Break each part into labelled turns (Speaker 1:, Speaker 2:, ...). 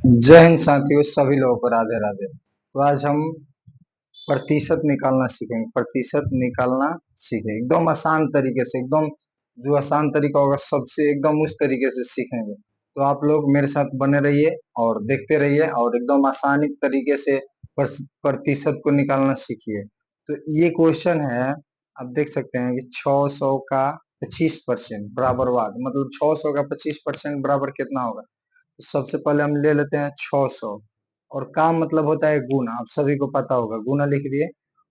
Speaker 1: जय हिंद साथियों, सभी लोगों को राधे राधे। तो आज हम प्रतिशत निकालना सीखेंगे। प्रतिशत निकालना सीखेंगे एकदम आसान तरीके से, एकदम जो आसान तरीका होगा सबसे एकदम उस तरीके से सीखेंगे। तो आप लोग मेरे साथ बने रहिए और देखते रहिए और एकदम आसानी तरीके से प्रतिशत को निकालना सीखिए। तो ये क्वेश्चन है, आप देख सकते हैं कि 600 का 25% बराबर वाद, मतलब 600 का 25% बराबर कितना होगा। तो सबसे पहले हम ले लेते हैं 600, और काम मतलब होता है गुना, आप सभी को पता होगा, गुना लिख दिए।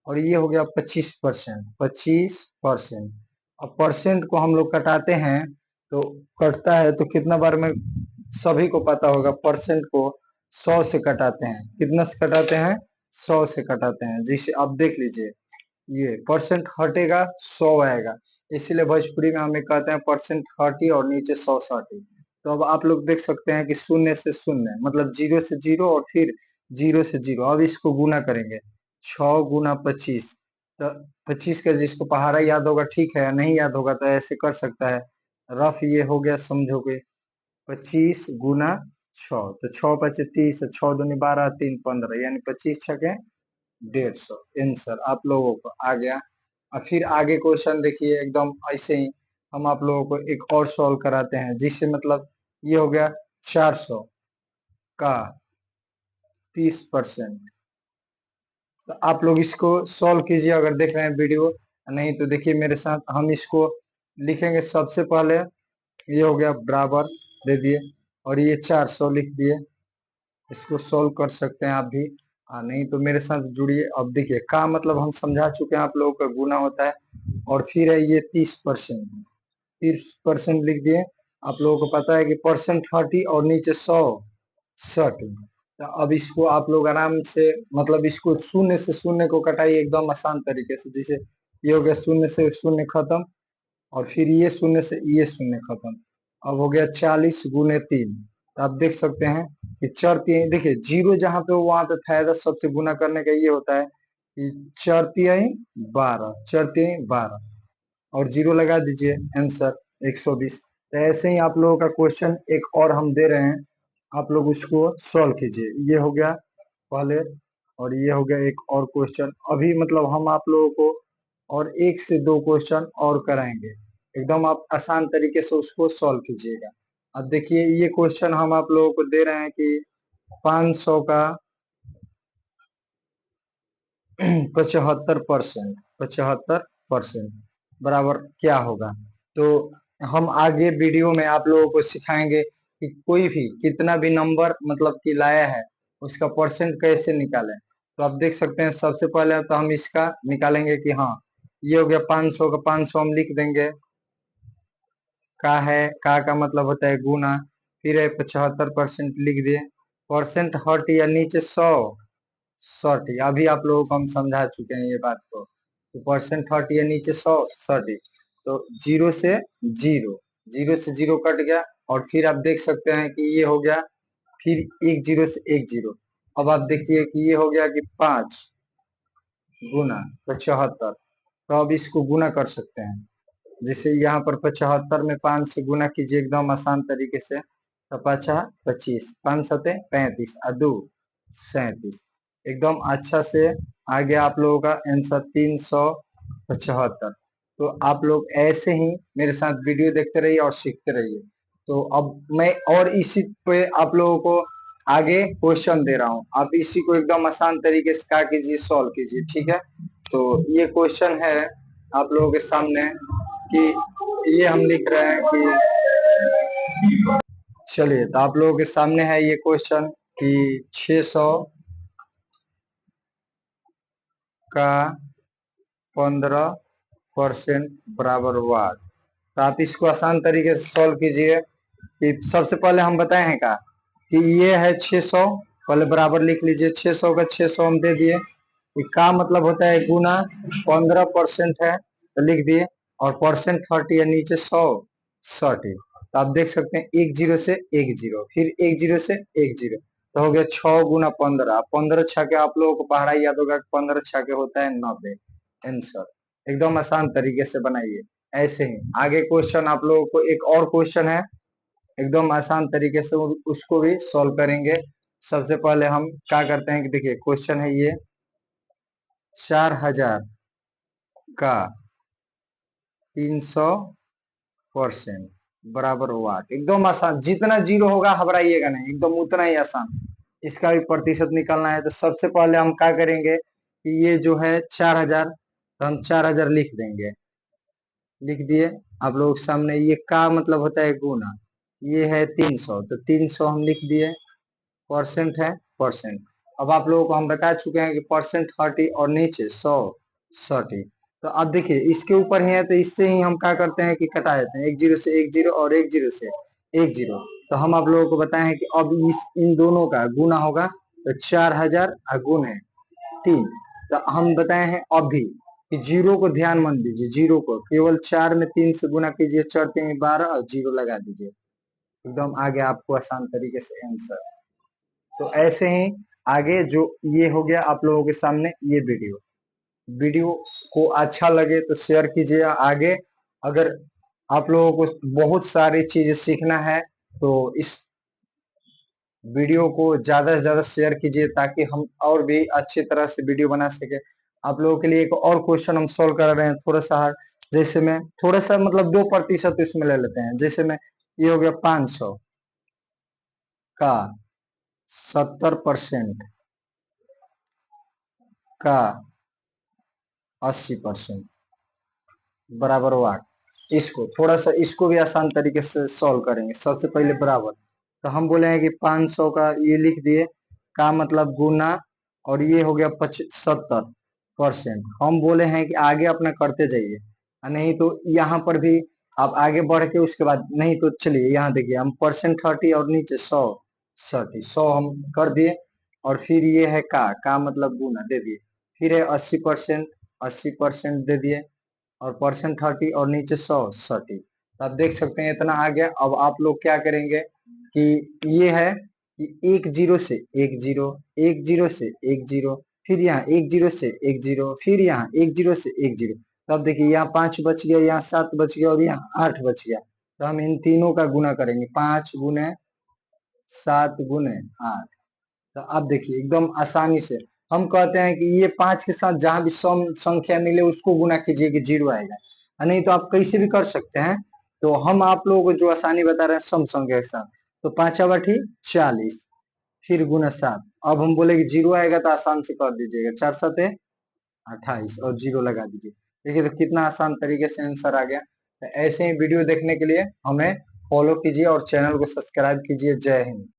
Speaker 1: और ये हो गया 25%, 25%। अब परसेंट को हम लोग कटाते हैं तो कटता है तो कितना बार में, सभी को पता होगा, परसेंट को 100 से कटाते हैं। कितना से कटाते हैं? 100 से कटाते हैं। जिसे आप देख लीजिए, ये परसेंट हटेगा 100 आएगा, इसीलिए भोजपुरी में हमें कहते हैं परसेंट हटी और नीचे 100 सटी। तो अब आप लोग देख सकते हैं कि शून्य से शून्य मतलब जीरो से जीरो और फिर जीरो से जीरो। अब इसको गुना करेंगे, 6 गुना 25। तो 25 का जिसको पहाड़ा याद होगा ठीक है, नहीं याद होगा तो ऐसे कर सकता है रफ। ये हो गया, समझोगे, 25 गुना 6, तो 6 25 30, 6 दूनी 12 3 15, यानी 25 छके 150। आंसर आप लोगों को आ गया। और फिर आगे क्वेश्चन देखिए, एकदम ऐसे ही हम आप लोगों को एक और सॉल्व कराते हैं, जिससे मतलब ये हो गया 400 का 30%। तो आप लोग इसको सॉल्व कीजिए अगर देख रहे हैं वीडियो, नहीं तो देखिए मेरे साथ। हम इसको लिखेंगे, सबसे पहले ये हो गया बराबर, दे दिए, और ये 400 लिख दिए। इसको सॉल्व कर सकते हैं आप भी, नहीं तो मेरे साथ जुड़िए। अब देखिए का मतलब हम समझा चुके हैं, आप लोगों का गुना होता है। और फिर है ये 30%, 30% लिख दिए। आप लोगों को पता है कि परसेंट 30 और नीचे 100 60। तो अब इसको आप लोग आराम से, मतलब इसको शून्य से शून्य को कटाइए एकदम आसान तरीके से। जैसे ये हो गया, शून्य से शून्य खत्म, और फिर ये शून्य से ये शून्य खत्म। अब हो गया 40 गुने 3। तो आप देख सकते हैं कि चर तीन, देखिए जीरो जहां पे हो वहां पे फायदा सबसे गुना करने का ये होता है कि 4 3 12, 4 3 12, और जीरो लगा दीजिए, आंसर 120। तो ऐसे ही आप लोगों का क्वेश्चन एक और हम दे रहे हैं, आप लोग उसको सॉल्व कीजिए। ये हो गया पहले, और ये हो गया एक और क्वेश्चन। अभी मतलब हम आप लोगों को और एक से दो क्वेश्चन और कराएंगे, एकदम आप आसान तरीके से उसको सॉल्व कीजिएगा। अब देखिए ये क्वेश्चन हम आप लोगों को दे रहे हैं कि 500 का 75%, 75% बराबर क्या होगा। तो हम आगे वीडियो में आप लोगों को सिखाएंगे कि कोई भी कितना भी नंबर मतलब कि लाया है उसका परसेंट कैसे निकालें। तो आप देख सकते हैं, सबसे पहले तो हम इसका निकालेंगे कि हाँ, ये हो गया 500 का 500 हम लिख देंगे, का है, का मतलब होता है गुना, फिर है 75% लिख दिए। परसेंट हट या नीचे 100 30, अभी आप लोगों को हम समझा चुके हैं ये बात को। तो परसेंट 30 या नीचे 100 30, तो जीरो से जीरो, जीरो से जीरो कट गया। और फिर आप देख सकते हैं कि ये हो गया, फिर एक जीरो से एक जीरो। अब आप देखिए कि ये हो गया कि 5 गुना 75। तो अब इसको गुना कर सकते हैं, जिसे यहाँ पर 75 में 5 से गुना कीजिए एकदम आसान तरीके से। तो 5 25, 5 7 35 और 2 37, एकदम अच्छा से आ गया आप लोगों का आंसर 375। तो आप लोग ऐसे ही मेरे साथ वीडियो देखते रहिए और सीखते रहिए। तो अब मैं और इसी पे आप लोगों को आगे क्वेश्चन दे रहा हूँ, आप इसी को एकदम आसान तरीके से क्या कीजिए, सॉल्व कीजिए, ठीक है। तो ये क्वेश्चन है आप लोगों के सामने कि ये हम लिख रहे हैं कि, चलिए तो आप लोगों के सामने है ये क्वेश्चन कि 600 का 15% बराबर वाट। तो आप इसको आसान तरीके से सॉल्व कीजिए। कि सबसे पहले हम बताए हैं का कि ये है 600, पहले बराबर लिख लीजिए, 600 का 600 हम दे दिए। का मतलब होता है गुना, 15% है तो लिख दिए, और परसेंट 30 है नीचे 100 60। तो आप देख सकते हैं एक जीरो से एक जीरो, फिर एक जीरो से एक जीरो, तो हो गया 6 गुना 15। 15 छके, आप लोगों को पढ़ाई याद होगा, 15 छके होता है 90। आंसर एकदम आसान तरीके से बनाइए। ऐसे ही आगे क्वेश्चन आप लोगों को एक और क्वेश्चन है, एकदम आसान तरीके से उसको भी सॉल्व करेंगे। सबसे पहले हम क्या करते हैं कि देखिए क्वेश्चन है ये 4000 का 300% बराबर वाट। एकदम आसान, जितना जीरो होगा घबराइएगा नहीं, एकदम उतना ही आसान। इसका भी प्रतिशत निकालना है तो सबसे पहले हम क्या करेंगे कि ये जो है 4000, तो हम 4000 लिख देंगे। लिख दिए आप लोगों के सामने। ये का मतलब होता है गुना, ये है 300, तो 300 हम लिख दिए। परसेंट है परसेंट। अब आप लोगों को हम बता चुके हैं कि परसेंट 30 और नीचे 100 30। तो अब देखिए इसके ऊपर ही है तो इससे ही हम क्या करते हैं कि कटा देते हैं, एक जीरो से एक जीरो और एक जीरो से एक जीरो। तो हम आप लोगों को बताए हैं कि अब इस इन दोनों का गुना होगा, तो 4000 गुण है 3। तो हम बताए हैं अभी कि जीरो को ध्यान मत दीजिए, जीरो को केवल 4 में 3 से गुना कीजिए, 4 3 12 और जीरो लगा दीजिए, एकदम आगे आपको आसान तरीके से आंसर। तो ऐसे ही आगे जो ये हो गया आप लोगों के सामने ये वीडियो। वीडियो को अच्छा लगे तो शेयर कीजिए आगे। अगर आप लोगों को बहुत सारी चीजें सीखना है तो इस वीडियो को ज्यादा से ज्यादा शेयर कीजिए ताकि हम और भी अच्छी तरह से वीडियो बना सके। आप लोगों के लिए एक और क्वेश्चन हम सोल्व कर रहे हैं थोड़ा सा hard। जैसे में थोड़ा सा मतलब 2% इसमें ले लेते हैं। जैसे में ये हो गया 500 का 70% का 80% बराबर वाट। इसको थोड़ा सा इसको भी आसान तरीके से सॉल्व करेंगे। सबसे पहले बराबर, तो हम बोले हैं कि 500 का ये लिख दिए, का मतलब गुना, और ये हो गया 70%। हम बोले हैं कि आगे अपना करते जाइए, नहीं तो यहाँ पर भी आप आगे बढ़ के उसके बाद, नहीं तो चलिए यहाँ देखिए हम परसेंट 30 और नीचे 100 30 100 हम कर दिए। और फिर ये है का मतलब गुना दे दिए। फिर है 80%, 80% दे दिए। और परसेंट 30 और नीचे 100 30। तो आप देख सकते हैं इतना आ गया। अब आप लोग क्या करेंगे कि ये है कि एक जीरो से एक जीरो, एक जीरो से एक जीरो, फिर यहाँ एक जीरो से एक जीरो, फिर यहाँ एक जीरो से एक जीरो। तो अब देखिए यहाँ 5 बच गया, यहाँ 7 बच गया और यहाँ 8 बच गया। तो हम इन तीनों का गुना करेंगे, 5 गुने 7 गुने 8। तो अब देखिए एकदम आसानी से हम कहते हैं कि ये 5 के साथ जहां भी सम संख्या मिले उसको गुना कीजिए कि जीरो आएगा, नहीं तो आप कैसे भी कर सकते हैं। तो हम आप लोगों को जो आसानी बता रहे हैं सम संख्या के साथ। तो 5 बठी 40, फिर गुना 7। अब हम बोले कि जीरो आएगा तो आसान से कर दीजिएगा, 4 7 28 और जीरो लगा दीजिए। देखिए तो कितना आसान तरीके से आंसर आ गया। तो ऐसे ही वीडियो देखने के लिए हमें फॉलो कीजिए और चैनल को सब्सक्राइब कीजिए। जय हिंद।